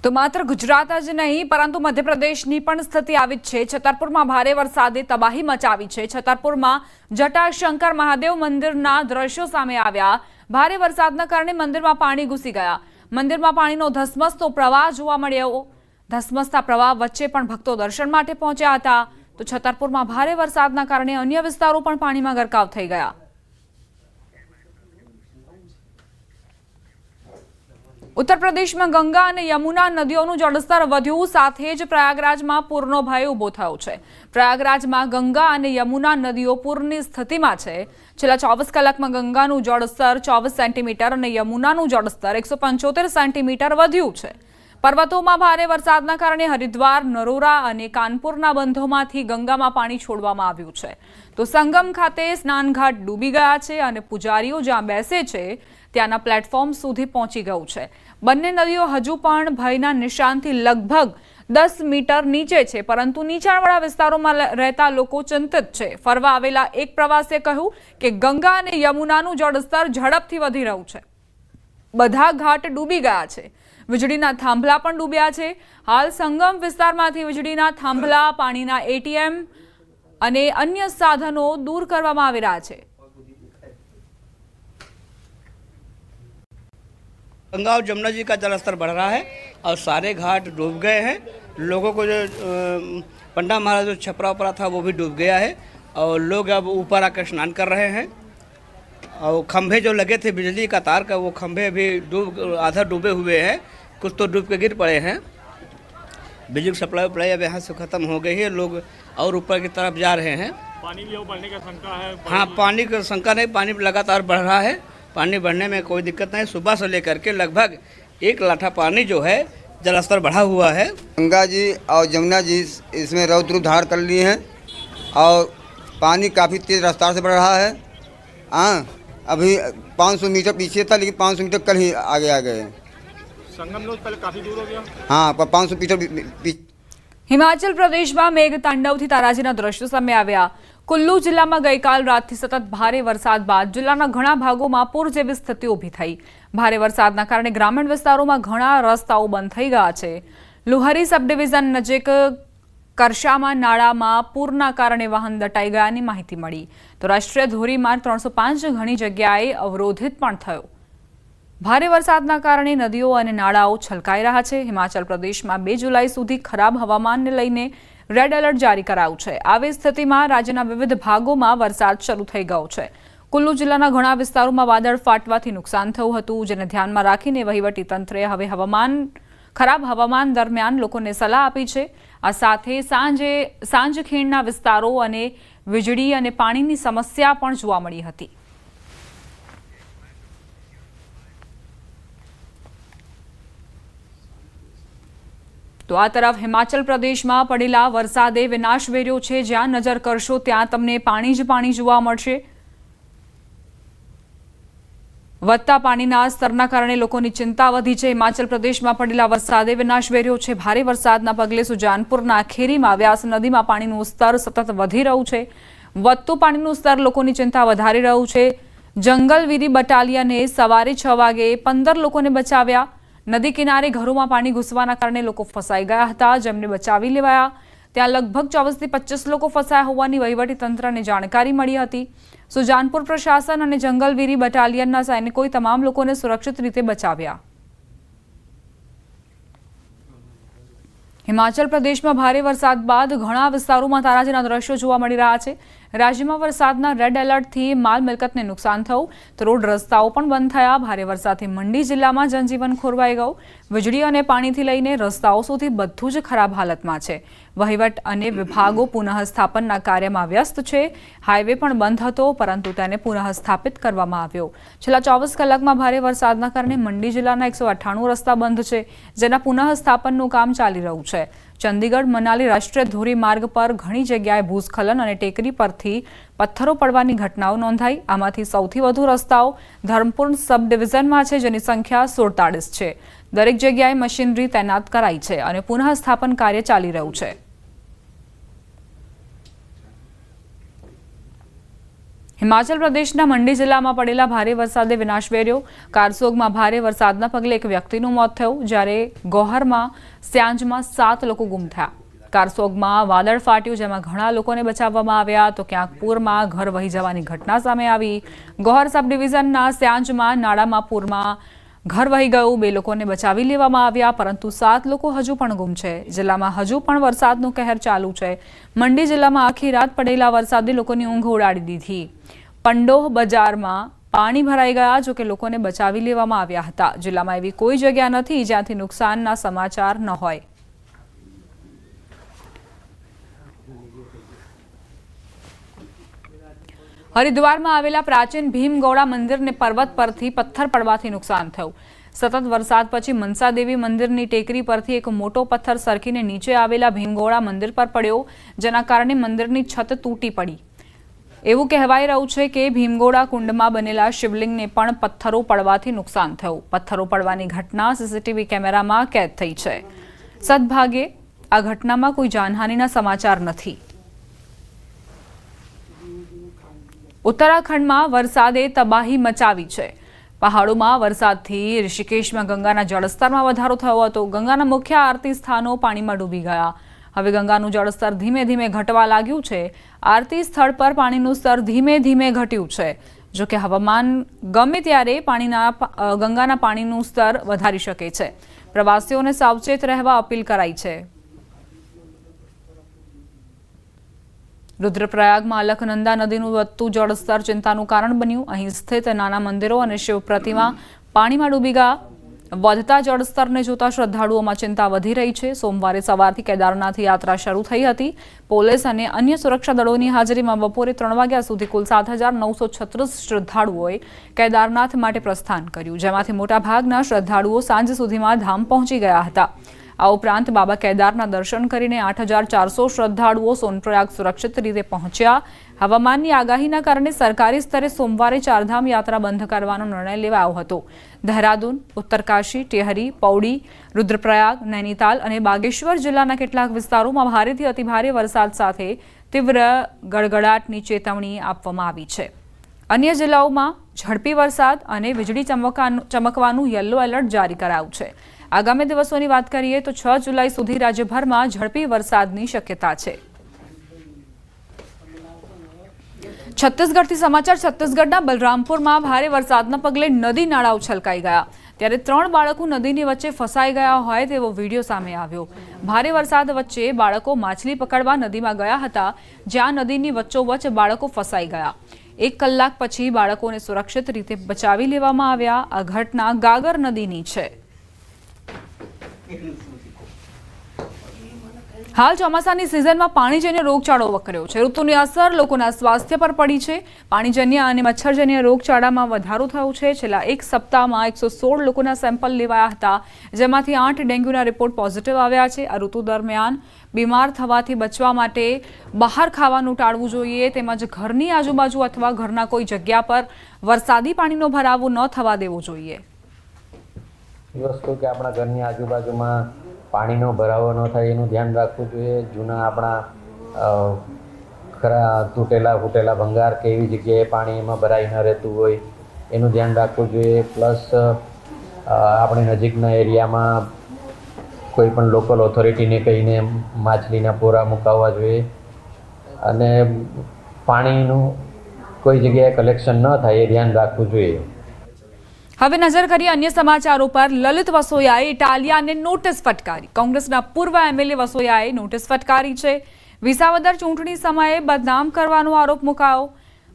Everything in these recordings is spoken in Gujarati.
તો માત્ર ગુજરાત જ નહીં પરંતુ મધ્યપ્રદેશની પણ સ્થિતિ આવી છે। છતરપુરમાં ભારે વરસાદે તબાહી મચાવી છે। છતરપુરમાં જટાશંકર મહાદેવ મંદિરના દ્રશ્યો સામે આવ્યા। ભારે વરસાદના કારણે મંદિરમાં પાણી ઘૂસી ગયા। મંદિરમાં પાણીનો ધસમસતો પ્રવાહ જોવા મળ્યો। ધસમસતા પ્રવાહ વચ્ચે પણ ભક્તો દર્શન માટે પહોંચ્યા હતા। તો છતરપુરમાં ભારે વરસાદના કારણે અન્ય વિસ્તારો પણ પાણીમાં ગરકાવ થઈ ગયા। उत्तर प्रदेश में गंगा और यमुना नदीओનું જળસ્તર વધ્યું સાથે જ પ્રયાગરાજમાં પૂરનો ભય ઊભો થયો છે। પ્રયાગરાજમાં ગંગા અને યમુના નદીઓ પૂરની સ્થિતિમાં છે। છેલ્લા 24 કલાકમાં ગંગાનું જળસ્તર 24 સેન્ટીમીટર અને યમુનાનું જળસ્તર 175 સેન્ટીમીટર વધ્યું છે। પર્વતોમાં ભારે વરસાદના કારણે હરિદ્વાર, નરોરા અને કાનપુરના બંધોમાંથી ગંગામાં પાણી છોડવામાં આવ્યું છે। તો સંગમ ખાતે સ્નાનઘાટ ડૂબી ગયા છે અને પૂજારીઓ જ્યાં બેસે છે ત્યાંના પ્લેટફોર્મ સુધી પહોંચી ગયું છે। બંને નદીઓ હજુ પણ ભયના નિશાનથી લગભગ 10 મીટર નીચે છે, પરંતુ નીચાણવાળા વિસ્તારોમાં રહેતા લોકો ચિંતિત છે। ફરવા આવેલા એક પ્રવાસીએ કહ્યું કે ગંગા અને યમુનાનું જળસ્તર ઝડપથી વધી રહ્યું છે। બધા ઘાટ ડૂબી ગયા છે। વીજળીના થાંભલા પણ ડૂબ્યા છે। હાલ સંગમ વિસ્તારમાંથી વીજળીના થાંભલા, પાણીના એટીએમ અને અન્ય સાધનો દૂર કરવામાં આવી રહ્યા છે। गंगा और जमुना जी का जलस्तर बढ़ रहा है और सारे घाट डूब गए हैं। लोगों को जो पंडा महाराज जो छपरा उपरा था वो भी डूब गया है और लोग अब ऊपर आकर स्नान कर रहे हैं। और खंभे जो लगे थे बिजली का तार का, वो खंभे भी आधा डूबे हुए हैं, कुछ तो डूब के गिर पड़े हैं। बिजली की सप्लाई अब यहाँ से ख़त्म हो गई है। लोग और ऊपर की तरफ जा रहे हैं। पानी भी बढ़ने का शंका है? हाँ, पानी की शंका नहीं, पानी लगातार बढ़ रहा है। पानी बढ़ने में कोई दिक्कत नहीं। सुबह से लेकर के लगभग 1 लाठा पानी जो है जलस्तर बढ़ा हुआ है। गंगा जी और जमुना जी इसमें रौद्र धार कर लिए हैं और पानी काफ़ी तेज़ रफ्तार से बढ़ रहा है। हाँ, अभी 500 मीटर पीछे था, लेकिन 500 मीटर कल ही आगे आ गए। संगम लोग पहले काफ़ी दूर हो गया। हाँ, पर 500 मीटर। હિમાચલ પ્રદેશમાં મેઘતાંડવથી તારાજીના દ્રશ્યો સામે આવ્યા। કુલ્લુ જિલ્લામાં ગઈકાલ રાતથી સતત ભારે વરસાદ બાદ જિલ્લાના ઘણા ભાગોમાં પૂર જેવી સ્થિતિ ઊભી થઈ। ભારે વરસાદના કારણે ગ્રામીણ વિસ્તારોમાં ઘણા રસ્તાઓ બંધ થઈ ગયા છે। લુહરી સબ ડિવિઝન નજીક કરશામાં નાળામાં પૂરના કારણે વાહન દટાઈ ગયાની માહિતી મળી। તો રાષ્ટ્રીય ધોરીમાર્ગ 305 ઘણી જગ્યાએ અવરોધિત પણ થયો। ભારે વરસાદના કારણે નદીઓ અને નાળાઓ છલકાઈ રહ્યા છે। હિમાચલ પ્રદેશમાં 2 જુલાઈ સુધી ખરાબ હવામાનને લઈને રેડ એલર્ટ જારી કરાયું છે। આવી સ્થિતિમાં રાજ્યના વિવિધ ભાગોમાં વરસાદ શરૂ થઈ ગયો છે। કુલ્લુ જિલ્લાના ઘણા વિસ્તારોમાં વાદળ ફાટવાથી નુકસાન થયું હતું, જેને ધ્યાનમાં રાખીને વહીવટીતંત્રે હવે ખરાબ હવામાન દરમિયાન લોકોને સલાહ આપી છે। આ સાથે સાંજ ખીણના વિસ્તારો અને વીજળી અને પાણીની સમસ્યા પણ જોવા મળી હતી। તો આ તરફ હિમાચલ પ્રદેશમાં પડેલા વરસાદે વિનાશ વેર્યો છે। જ્યાં નજર કરશો ત્યાં તમને પાણી જ પાણી જોવા મળશે। વધતા પાણીના સ્તરના કારણે લોકોની ચિંતા વધી છે। હિમાચલ પ્રદેશમાં પડેલા વરસાદે વિનાશ વેર્યો છે। ભારે વરસાદના પગલે સુજાનપુરના ખેરીમાં વ્યાસ નદીમાં પાણીનું સ્તર સતત વધી રહ્યું છે। વધતું પાણીનું સ્તર લોકોની ચિંતા વધારી રહ્યું છે। જંગલવીરી બટાલિયને સવારે 6 વાગે 15 લોકોને બચાવ્યા। નદી કિનારે ઘરોમાં પાણી ઘૂસવાના કારણે લોકો ફસાઈ ગયા હતા, જેમને બચાવી લેવાયા। ત્યાં લગભગ 24 થી 25 લોકો ફસાયા હોવાની વહીવટીતંત્રને જાણકારી મળી હતી। સુજાનપુર પ્રશાસન અને જંગલવીરી બટાલિયનના સૈનિકોએ તમામ લોકોને સુરક્ષિત રીતે બચાવ્યા। હિમાચલ પ્રદેશમાં ભારે વરસાદ બાદ ઘણા વિસ્તારોમાં તારાજીના દ્રશ્યો જોવા મળી રહ્યા છે। રાજ્યમાં વરસાદના રેડ એલર્ટથી માલ મિલકતને નુકસાન થયું, તો રોડ રસ્તાઓ પણ બંધ થયા। ભારે વરસાદથી મંડી જિલ્લામાં જનજીવન ખોરવાઈ ગયું। વીજળી અને પાણીથી લઈને રસ્તાઓ સુધી બધું જ ખરાબ હાલતમાં છે। વહીવટ અને વિભાગો પુનઃસ્થાપનના કાર્યમાં વ્યસ્ત છે। હાઈવે પણ બંધ હતો, પરંતુ તેને પુનઃસ્થાપિત કરવામાં આવ્યો। છેલ્લા 24 કલાકમાં ભારે વરસાદના કારણે મંડી જિલ્લાના 198 રસ્તા બંધ છે, જેના પુનઃસ્થાપનનું કામ ચાલી રહ્યું છે। ચંદીગઢ મનાલી રાષ્ટ્રીય ધોરીમાર્ગ પર ઘણી જગ્યાએ ભૂસ્ખલન અને ટેકરી પરથી પથ્થરો પડવાની ઘટનાઓ નોંધાઈ। આમાંથી સૌથી વધુ રસ્તાઓ ધર્મપુર સબ ડિવિઝનમાં છે, જેની સંખ્યા 47 છે। દરેક જગ્યાએ મશીનરી તૈનાત કરાઈ છે અને પુનઃસ્થાપન કાર્ય ચાલી રહ્યું છે। હિમાચલ પ્રદેશના મંડી જિલ્લામાં પડેલા ભારે વરસાદે વિનાશ વેર્યો. કારસોગમાં ભારે વરસાદના પગલે એક વ્યક્તિનું મોત થયું, જ્યારે ગોહરમાં સ્યાંજમાં 7 લોકો ગુમ થયા. કારસોગમાં વાદળ ફાટ્યું, જેમાં ઘણા લોકોને બચાવવામાં આવ્યા તો ક્યાંક પૂરમાં ઘર વહી જવાની ઘટના સામે આવી. ગોહર સબ ડિવિઝનના સ્યાંજમાં નાળામાં પૂરમાં ઘર વહી ગયું. 2 લોકોને બચાવી લેવામાં આવ્યા, પરંતુ 7 લોકો હજુ પણ ગુમ છે. જિલ્લામાં હજુ પણ વરસાદનો કહેર ચાલુ છે. મંડી જિલ્લામાં આખી રાત પડેલા વરસાદે લોકોની ઊંઘ ઉડાડી દીધી. પંડોહ બજારમાં પાણી ભરાઈ ગયા, જો કે લોકોને બચાવી લેવામાં આવ્યા હતા. જિલ્લામાં એવી કોઈ જગ્યા નથી જ્યાંથી નુકસાનના સમાચાર ન હોય. હરિદ્વારમાં આવેલા પ્રાચીન ભીમગૌડા મંદિરને પર્વત પરથી પથ્થર પડવાથી નુકસાન થયું. સતત વરસાદ પછી મનસા દેવી મંદિરની ટેકરી પરથી એક મોટો પથ્થર સરકીને નીચે આવેલા ભીમગૌડા મંદિર પર પડ્યો, જેના કારણે મંદિરની છત તૂટી પડી. એવું કહેવાઈ રહ્યું છે કે ભીમગૌડા કુંડમાં બનેલા શિવલિંગને પણ પથ્થરો પડવાથી નુકસાન થયું. પથ્થરો પડવાની ઘટના સીસીટીવી કેમેરામાં કેદ થઈ છે. સદભાગે આ ઘટનામાં કોઈ જાનહાનિના સમાચાર નથી. ઉત્તરાખંડમાં વરસાદે તબાહી મચાવી છે. પહાડોમાં વરસાદથી ઋષિકેશમાં ગંગાના જળસ્તરમાં વધારો થયો હતો. ગંગાના મુખ્ય આરતી સ્થાનો પાણીમાં ડૂબી ગયા. હવે ગંગાનું જળસ્તર ધીમે ધીમે ઘટવા લાગ્યું છે. આરતી સ્થળ પર પાણીનું સ્તર ધીમે ધીમે ઘટ્યું છે. જો કે હવામાન ગમે ત્યારે ગંગાના પાણીનું સ્તર વધારી શકે છે. પ્રવાસીઓને સાવચેત રહેવા અપીલ કરાઈ છે. રુદ્રપ્રયાગમાં અલકનંદા નદીનું વધતું જળસ્તર ચિંતાનું કારણ બન્યું. અહીં સ્થિત નાના મંદિરો અને શિવ પ્રતિમા પાણીમાં ડૂબી ગયા. વધતા જળસ્તરને જોતા શ્રદ્ધાળુઓમાં ચિંતા વધી રહી છે. સોમવારે સવારથી કેદારનાથ યાત્રા શરૂ થઈ હતી. પોલીસ અને અન્ય સુરક્ષા દળોની હાજરીમાં બપોરે 3 વાગ્યા સુધી કુલ 7,936 શ્રદ્ધાળુઓએ કેદારનાથ માટે પ્રસ્થાન કર્યું, જેમાંથી મોટાભાગના શ્રદ્ધાળુઓ સાંજ સુધીમાં ધામ પહોંચી ગયા હતા. આ ઉપરાંત બાબા કેદારના દર્શન કરીને 8,400 શ્રદ્ધાળુઓ સોનપ્રયાગ સુરક્ષિત રીતે પહોંચ્યા. હવામાનની આગાહીના કારણે સરકારી સ્તરે સોમવારે ચારધામ યાત્રા બંધ કરવાનો નિર્ણય લેવાયો હતો. દહેરાદૂન, ઉત્તરકાશી, ટેહરી, પૌડી, રુદ્રપ્રયાગ, નૈનીતાલ અને બાગેશ્વર જિલ્લાના કેટલાક વિસ્તારોમાં ભારેથી અતિભારે વરસાદ સાથે તીવ્ર ગડગડાટની ચેતવણી આપવામાં આવી છે. અન્ય જિલ્લાઓમાં ઝડપી વરસાદ અને વીજળી ચમકવાનું યલો એલર્ટ જારી કરાયું છે. આગામી દિવસોની વાત કરીએ તો 6 જુલાઈ સુધી રાજ્યભરમાં ઝડપી વરસાદની શક્યતા છે. છત્તીસગઢથી સમાચાર. છત્તીસગઢના બલરામપુરમાં ભારે વરસાદના પગલે નદી નાળાઓ છલકાઈ ગયા, ત્યારે 3 બાળકો નદીની વચ્ચે ફસાઈ ગયા હોય તેવો વિડીયો સામે આવ્યો. ભારે વરસાદ વચ્ચે બાળકો માછલી પકડવા નદીમાં ગયા હતા, જ્યાં નદીની વચ્ચોવચ્ચ બાળકો ફસાઈ ગયા. 1 કલાક પછી બાળકોને સુરક્ષિત રીતે બચાવી લેવામાં આવ્યા. આ ઘટના ગાગર નદીની છે. હાલ ચોમાસાની સિઝનમાં પાણીજન્ય રોગચાળો વકર્યો છે. ઋતુની અસર લોકોના સ્વાસ્થ્ય પર પડી છે. પાણીજન્ય અને મચ્છરજન્ય રોગચાળામાં વધારો થયો છે. છેલ્લા 1 સપ્તાહમાં 116 લોકોના સેમ્પલ લેવાયા હતા, જેમાંથી 8 ડેન્ગ્યુના રિપોર્ટ પોઝિટિવ આવ્યા છે. આ ઋતુ દરમિયાન બીમાર થવાથી બચવા માટે બહાર ખાવાનું ટાળવું જોઈએ, તેમજ ઘરની આજુબાજુ અથવા ઘરના કોઈ જગ્યા પર વરસાદી પાણીનો ભરાવો ન થવા દેવો જોઈએ. વસ્તુ કે આપણા ઘરની આજુબાજુમાં પાણીનો ભરાવો ન થાય એનું ધ્યાન રાખવું જોઈએ. જૂના આપણા તૂટેલા ફૂટેલા ભંગાર કે એવી જગ્યાએ પાણી એમાં ભરાઈ ન રહેતું હોય એનું ધ્યાન રાખવું જોઈએ. પ્લસ આપણી નજીકના એરિયામાં કોઈ પણ લોકલ ઓથોરિટીને કહીને માછલીના પોરા મુકાવવા જોઈએ અને પાણીનું કોઈ જગ્યાએ કલેક્શન ન થાય એ ધ્યાન રાખવું જોઈએ. હવે નજર કરીએ અન્ય સમાચારો પર. લલિત વસોયાએ ઇટાલિયાને નોટિસ ફટકારી. કોંગ્રેસના પૂર્વ એમએલએ વસોયાએ નોટિસ ફટકારી છે. વિસાવદર ચૂંટણી સમયે બદનામ કરવાનો આરોપ મુકાયો.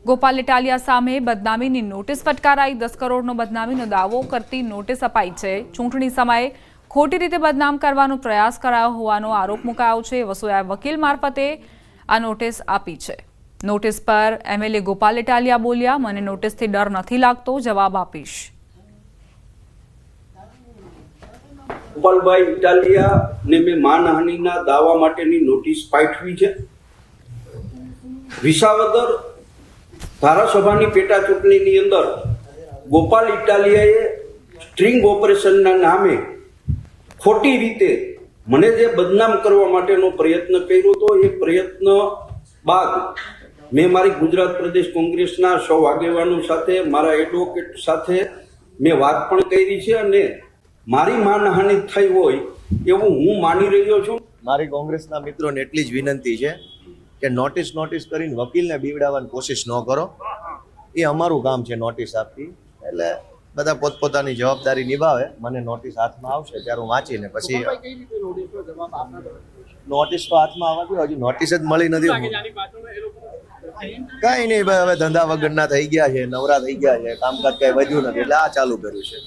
ગોપાલ ઇટાલિયા સામે બદનામીની નોટિસ ફટકારાઈ. 10 કરોડનો બદનામીનો દાવો કરતી નોટિસ અપાઈ છે. ચૂંટણી સમયે ખોટી રીતે બદનામ કરવાનો પ્રયાસ કરાયો હોવાનો આરોપ મુકાયો છે. વસોયાએ વકીલ મારફતે આ નોટિસ આપી છે. નોટિસ પર એમએલએ ગોપાલ ઇટાલિયા બોલ્યા, મને નોટિસથી ડર નથી લાગતો, જવાબ આપીશ. ગોપાલભાઈ ઇટાલિયાને મેં માનહાનિના દાવા માટેની નોટિસ પાઠવી છે. વિસાવદર ધારાસભાની પેટા ચૂંટણીની અંદર ગોપાલ ઇટાલિયાએ સ્ટ્રિંગ ઓપરેશનના નામે ખોટી રીતે મને જે બદનામ કરવા માટેનો પ્રયત્ન કર્યો હતો, એ પ્રયત્ન બાદ મેં મારી ગુજરાત પ્રદેશ કોંગ્રેસના સૌ આગેવાનો સાથે, મારા એડવોકેટ સાથે મેં વાત પણ કરી છે અને મારી માનહાનિ થઈ હોય એવું હું માની રહ્યો છું. મારી કોંગ્રેસના મિત્રોને એટલી જ વિનંતી છે કે નોટિસ કરીને વકીલને બીવડાવવાની કોશિશ ન કરો. એ અમારું કામ છે નોટિસ આપવી. એટલે બધા પોતપોતાની જવાબદારી નિભાવે. મને નોટિસ હાથમાં આવશે ત્યારે હું વાંચીને પછી નોટિસ તો હાથમાં આવવાથી હજી નોટિસ જ મળી નથી. કઈ નહીં ભાઈ, હવે ધંધા વગરના થઈ ગયા છે, નવરા થઈ ગયા છે, કામકાજ કઈ વધ્યું નથી એટલે આ ચાલુ કર્યું છે.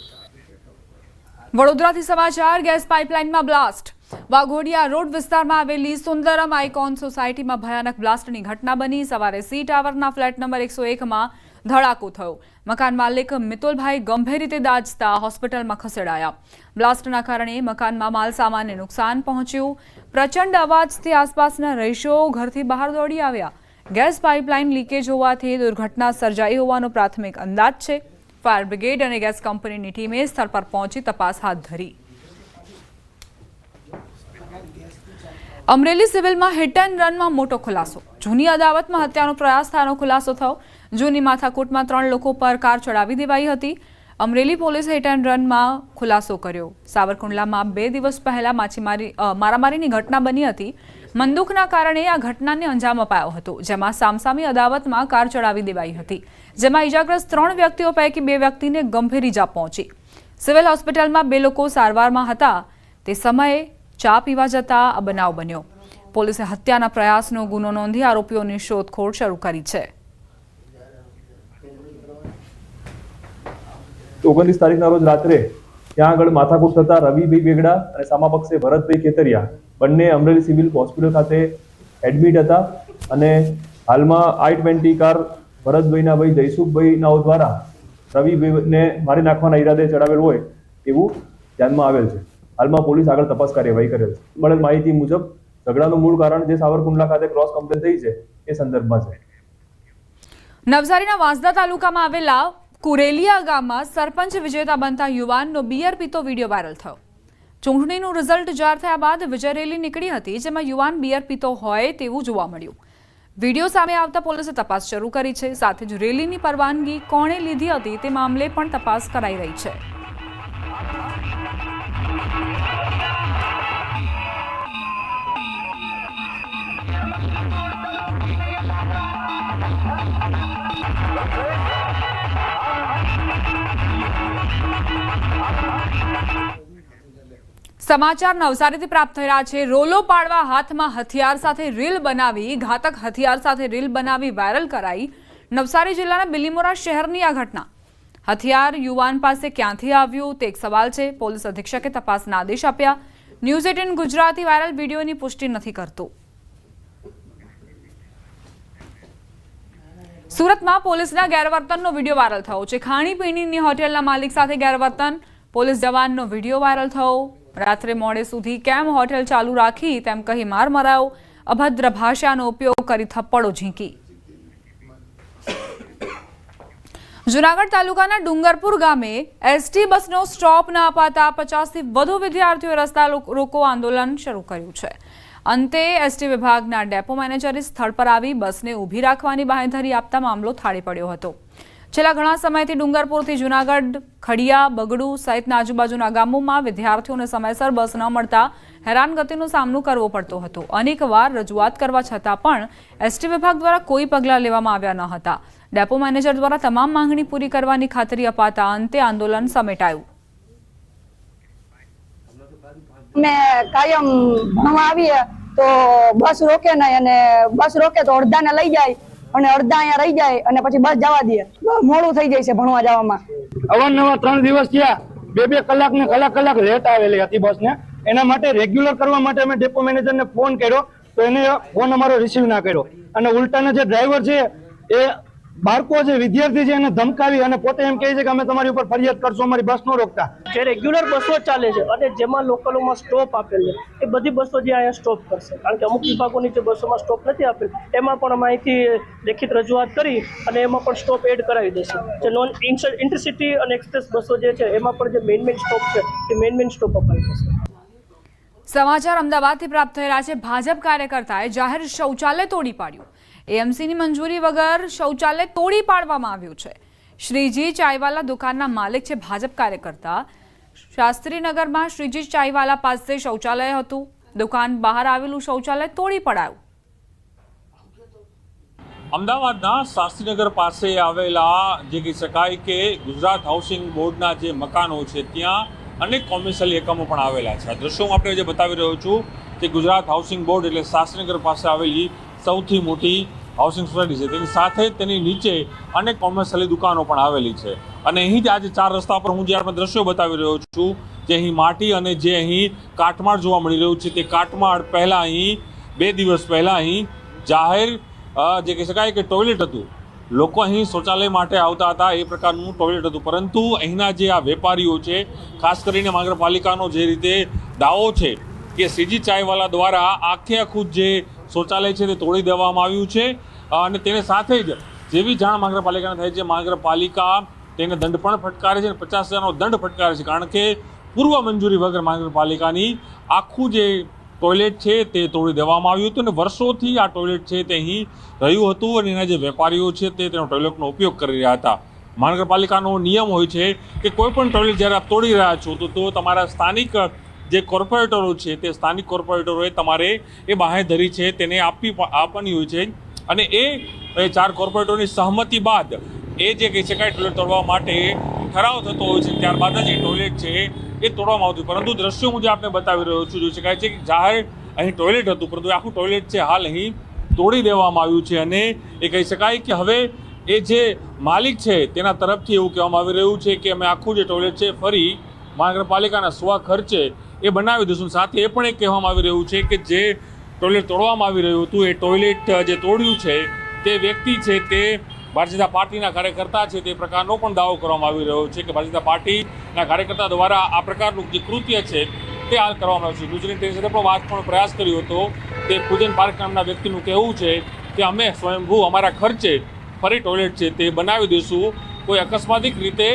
વડોદરાથી સમાચાર. ગેસ પાઇપલાઇનમાં બ્લાસ્ટ. વાઘોડિયા રોડ વિસ્તારમાં આવેલી સુંદરમ આઇકોન સોસાયટીમાં ભયાનક બ્લાસ્ટની ઘટના બની. સવારે સી ટાવરના ફ્લેટ નંબર 101માં ધડાકો થયો. મકાન માલિક મિતુલભાઈ ગંભીર રીતે દાઝતા હોસ્પિટલમાં ખસેડાયા. બ્લાસ્ટના કારણે મકાનમાં માલ સામાનને નુકસાન પહોંચ્યું. પ્રચંડ અવાજથી આસપાસના રહીશો ઘરથી બહાર દોડી આવ્યા. ગેસ પાઇપલાઇન લીકેજ હોવાથી દુર્ઘટના સર્જાઈ હોવાનો પ્રાથમિક અંદાજ છે. ફાયર બ્રિગેડ અને ગેસ કંપનીની ટીમે સ્થળ પર પહોંચી તપાસ હાથ ધરી. અમરેલી સિવિલમાં હિટ એન્ડ રનમાં મોટો ખુલાસો. જૂની અદાવતમાં હત્યાનો પ્રયાસ થયાનો ખુલાસો થયો. જૂની માથાકૂટમાં 3 લોકો પર કાર ચડાવી દેવાઈ હતી. અમરેલી પોલીસે હિટ એન્ડ રનમાં ખુલાસો કર્યો. સાવરકુંડલામાં 2 દિવસ પહેલા મારામારીની ઘટના બની હતી. મંદુકના કારણે આ ઘટનાને અંજામ અપાયો હતો, જેમાં સામસામી અદાવતમાં કાર ચડાવી દેવાઈ હતી, જેમાં ઇજાગ્રસ્ત 3 વ્યક્તિઓ પૈકી 2 વ્યક્તિને ગંભીર ઇજા પહોંચી. સિવિલ હોસ્પિટલમાં 2 લોકો સારવારમાં હતા. તે સમયે ચા પીવા જતા આ બનાવ બન્યો. પોલીસે હત્યાના પ્રયાસનો ગુનો નોંધી આરોપીઓની શોધખોળ શરૂ કરી છે. 29 તારીખના રોજ રાત્રે ત્યાં આગળ માથાકૂટ થતા રવિભાઈ બેગડા અને સામા પક્ષે ભરતભાઈ ખેતરિયા બંને અમરેલી સિવિલ હોસ્પિટલ ખાતે એડમિટ હતા અને હાલમાં I-20 કાર ભરતભાઈના ભાઈ જયસુખભાઈ નાઓ દ્વારા રવિભાઈને મારી નાખવાના ઈરાદે ચડાવેલ હોય એવું ધ્યાનમાં આવેલ છે. હાલમાં પોલીસ આગળ તપાસ કાર્યવાહી કરેલ છે. મળેલ માહિતી મુજબ ઝઘડાનું મૂળ કારણ જે સાવરકુંડલા ખાતે ક્રોસ કમ્પ્લેન થઈ છે એ સંદર્ભમાં છે. નવસારીના વાંસદા તાલુકામાં આવેલા કુરેલિયા ગામમાં સરપંચ વિજેતા બનતા યુવાનનો બિયર પીતો વિડીયો વાયરલ થયો. ચૂંટણીનું રિઝલ્ટ જાહેર થયા બાદ વિજય રેલી નીકળી હતી, જેમાં યુવાન બિયર પીતો હોય તેવું જોવા મળ્યું. વિડીયો સામે આવતા પોલીસે તપાસ શરૂ કરી છે. સાથે જ રેલીની પરવાનગી કોણે લીધી હતી તે મામલે પણ તપાસ કરાઈ રહી છે. સમાચાર નવસારીથી પ્રાપ્ત થઈ રહ્યા છે. રોલો પાડવા હાથમાં હથિયાર સાથે રીલ બનાવી, ઘાતક હથિયાર સાથે રીલ બનાવી વાયરલ કરાઈ. નવસારી જિલ્લાના બિલીમોરા શહેરની આ ઘટના. હથિયાર યુવાન પાસે ક્યાંથી આવ્યું તે એક સવાલ છે. પોલીસ અધિક્ષકે તપાસના આદેશ આપ્યા. ન્યૂઝ 18 ગુજરાતી વાયરલ વિડીયોની પુષ્ટિ નથી કરતું. સુરતમાં પોલીસના ગેરવર્તનનો વિડીયો વાયરલ થયો છે. ખાણીપીણીની હોટેલના માલિક સાથે ગેરવર્તન. પોલીસ જવાનનો વિડીયો વાયરલ થયો. રાત્રે મોડે સુધી કેમ હોટેલ ચાલુ રાખી તેમ કહી માર મરાયો. અભદ્ર ભાષાનો ઉપયોગ કરી થપ્પડો ઝીંકી. જૂનાગઢ તાલુકાના ડુંગરપુર ગામે એસટી બસનો સ્ટોપ ન અપાતા 50થી વધુ વિદ્યાર્થીઓએ રસ્તા રોકો આંદોલન શરૂ કર્યું છે. અંતે એસટી વિભાગના ડેપો મેનેજરે સ્થળ પર આવી બસને ઊભી રાખવાની બાંહેધરી આપતા મામલો થાળે પડ્યો હતો. છેલ્લા ઘણા સમયથી ડુંગરપુરથી જૂનાગઢ, ખડિયા, બગડુ સહિતના આજુબાજુના ગામોમાં વિદ્યાર્થીઓને સમયસર બસ ન મળતા હેરાનગતિનો સામનો કરવો પડતો હતો. અનેકવાર રજૂઆત કરવા છતાં પણ એસટી વિભાગ દ્વારા કોઈ પગલાં લેવામાં આવ્યા ન હતા. ડેપો મેનેજર દ્વારા તમામ માંગણી પૂરી કરવાની ખાતરી અપાતા અંતે આંદોલન સમેટાયું. અમે કાયમ ભણવા આવીએ તો બસ રોકે નહીં, અને બસ રોકે તો અડધાને લઈ જાય અને અડધા અહીંયા રહી જાય અને પછી બસ જવા દે. મોડું થઈ જાય છે ભણવા જવામાં. અવારનવાર 3 દિવસ થયા 2 કલાક ને કલાક લેટ આવેલી હતી બસને. એના માટે રેગ્યુલર કરવા માટે અમે ડેપો મેનેજરને ફોન કર્યો તો એને ફોન અમારો રિસીવ ના કર્યો, અને ઉલટાના જે ડ્રાઈવર છે એ બાળકો જે વિદ્યાર્થી છે એને ધમકાવી અને પોતે એમ કહે છે કે અમે તમારી ઉપર ફરિયાદ કરશું, અમારી બસ નો રોકતા. જે રેગ્યુલર બસો ચાલે છે અને જેમાં લોકલોમાં સ્ટોપ આપેલ છે એ બધી બસો જે અહીંયા સ્ટોપ કરશે, કારણ કે અમુક વિભાગોની જે બસોમાં સ્ટોપ નથી આપેલ એમાં પણ અમે અહીંથી લેખિત રજૂઆત કરી અને એમાં પણ સ્ટોપ એડ કરાવી દેશે. જે નોન ઇન્ટરસિટી અને એક્સપ્રેસ બસો જે છે એમાં પણ જે મેઇન સ્ટોપ છે એ મેઇન સ્ટોપ અપાવી દેશે. સમાચાર અમદાવાદથી પ્રાપ્ત થઈ રહ્યા છે. ભાજપ કાર્યકર્તાએ જાહેર શૌચાલય તોડી પાડ્યું. એએમસીની મંજૂરી વગર શૌચાલય તોડી પાડવામાં આવ્યું છે. શ્રીજી ચાયવાલા દુકાનના માલિક છે ભાજપ કાર્યકર્તા. શાસ્ત્રીનગરમાં શ્રીજી ચાયવાલા પાસે શૌચાલય હતું. દુકાન બહાર આવેલું શૌચાલય તોડી પડાયું. અમદાવાદના શાસ્ત્રીનગર પાસે આવેલા જે કહી શકાય કે ગુજરાત હાઉસિંગ બોર્ડના જે મકાનો છે ત્યાં અનેક કોમર્શિયલ એકમો પણ આવેલા છે. આ દ્રશ્યો હું આપણે જે બતાવી રહ્યો છું કે ગુજરાત હાઉસિંગ બોર્ડ એટલે શાસ્ત્રીનગર પાસે આવેલી સૌથી મોટી હાઉસિંગ સોસાયટી છે. તેની સાથે તેની નીચે અનેક કોમર્શિયલ દુકાનો પણ આવેલી છે. અને અહીં જ આજે 4 રસ્તા પર હું જે આપણે દ્રશ્યો બતાવી રહ્યો છું, જે અહીં માટી અને જે અહીં કાટમાળ જોવા મળી રહ્યું છે, તે કાટમાળ પહેલાં અહીં 2 દિવસ પહેલાં અહીં જાહેર જે કહી શકાય કે ટોયલેટ હતું. લોકો અહીં શૌચાલય માટે આવતા હતા, એ પ્રકારનું ટોયલેટ હતું. પરંતુ અહીંના જે આ વેપારીઓ છે, ખાસ કરીને મહાનગરપાલિકાનો જે રીતે દાવો છે કે શ્રીજી ચાયવાલા દ્વારા આખું જે શૌચાલય છે તે તોડી દેવામાં આવ્યું છે. અને તેને સાથે જ જેવી જાણ મહાનગરપાલિકાને થાય છે, મહાનગરપાલિકા તેને દંડ પણ ફટકારે છે, 50,000નો દંડ ફટકારે છે. કારણ કે પૂર્વ મંજૂરી વગર મહાનગરપાલિકાની આખું જે ટોયલેટ છે તે તોડી દેવામાં આવ્યું હતું. અને વર્ષોથી આ ટોયલેટ છે તે અહીં રહ્યું હતું અને એના જે વેપારીઓ છે તે તેનો ટોયલેટનો ઉપયોગ કરી રહ્યા હતા. મહાનગરપાલિકાનો નિયમ હોય છે કે કોઈ પણ ટોયલેટ જ્યારે આપ તોડી રહ્યા છો તો તમારા સ્થાનિક જે કોર્પોરેટરો છે તે સ્થાનિક કોર્પોરેટરોએ તમારે એ બાંહેધરી છે તેને આપવાની હોય છે. અને એ 4 કોર્પોરેટરોની સહમતિ બાદ એ જે કહી શકાય ટોયલેટ તોડવા માટે ઠરાવ થતો હોય છે, ત્યારબાદ જ એ ટોયલેટ છે એ તોડવામાં આવતું. પરંતુ દ્રશ્યો હું જે આપને બતાવી રહ્યો છું, જોઈ શકાય છે કે જાહેર અહીં ટોયલેટ હતું, પરંતુ આખું ટોયલેટ છે હાલ અહીં તોડી દેવામાં આવ્યું છે. અને એ કહી શકાય કે હવે એ જે માલિક છે તેના તરફથી એવું કહેવામાં આવી રહ્યું છે કે અમે આખું જે ટોયલેટ છે ફરી મહાનગરપાલિકાના સ્વખર્ચે એ બનાવી દઈશું. સાથે એ પણ એક કહેવામાં આવી રહ્યું છે કે જે ટોયલેટ તોડવામાં આવી રહ્યું હતું, એ ટોયલેટ જે તોડ્યું છે તે વ્યક્તિ છે તે ભારતીય જનતા પાર્ટીના કાર્યકર્તા છે. તે પ્રકારનો પણ દાવો કરવામાં આવી રહ્યો છે કે ભારતીય જનતા પાર્ટીના કાર્યકર્તા દ્વારા આ પ્રકારનું જે કૃત્ય છે તે હાલ કરવામાં આવ્યું છે. ગુજરાત તેની સાથે પણ વાત પણ પ્રયાસ કર્યો હતો. તે પૂજન પાર્ક નામના વ્યક્તિનું કહેવું છે કે અમે સ્વયંભૂ અમારા ખર્ચે ફરી ટોયલેટ છે તે બનાવી દઈશું. કોઈ અકસ્માતિક રીતે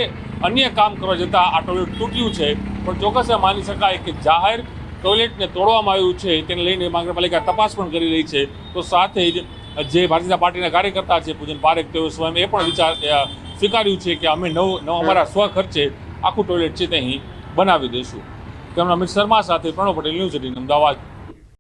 અન્ય કામ કરવા જતાં આ ટોયલેટ તૂટ્યું છે, પણ ચોક્કસ માની શકાય કે જાહેર ટોયલેટને તોડવામાં આવ્યું છે તેને લઈને મહાનગરપાલિકા તપાસ પણ કરી રહી છે. તો સાથે જ જે ભારતીય જનતા પાર્ટીના કાર્યકર્તા છે પૂજન પારેખ, તેઓ સ્વયં એ પણ સ્વીકાર્યું છે કે અમે નવ અમારા સ્વખર્ચે આખું ટોયલેટ છે તે અહીં બનાવી દઈશું. તેમના અમિત શર્મા સાથે પ્રણવ પટેલ, ન્યૂઝ 18 અમદાવાદ.